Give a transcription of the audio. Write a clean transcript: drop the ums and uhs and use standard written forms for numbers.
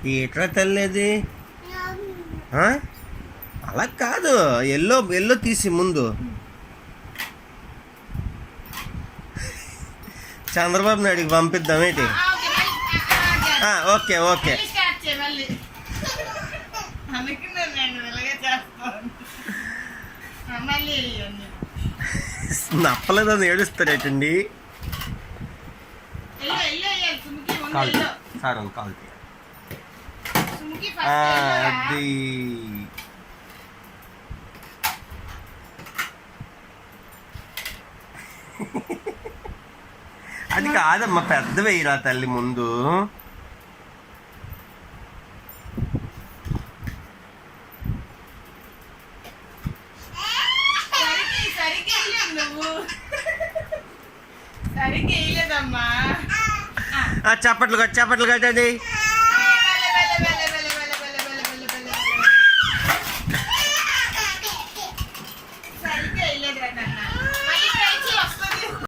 ఏట్రా తల్లేది అలా కాదు, ఎల్లో ఎల్లో తీసి ముందు చంద్రబాబు నాయుడికి పంపిద్దాం ఏంటి. ఓకే ఓకే నప్పలేదని ఏడుస్తాడేటండి. సార్ కాల్ అది అది కాదమ్మా, పెద్ద వేయరా తల్లి ముందు. చప్పట్లు కట్టండి.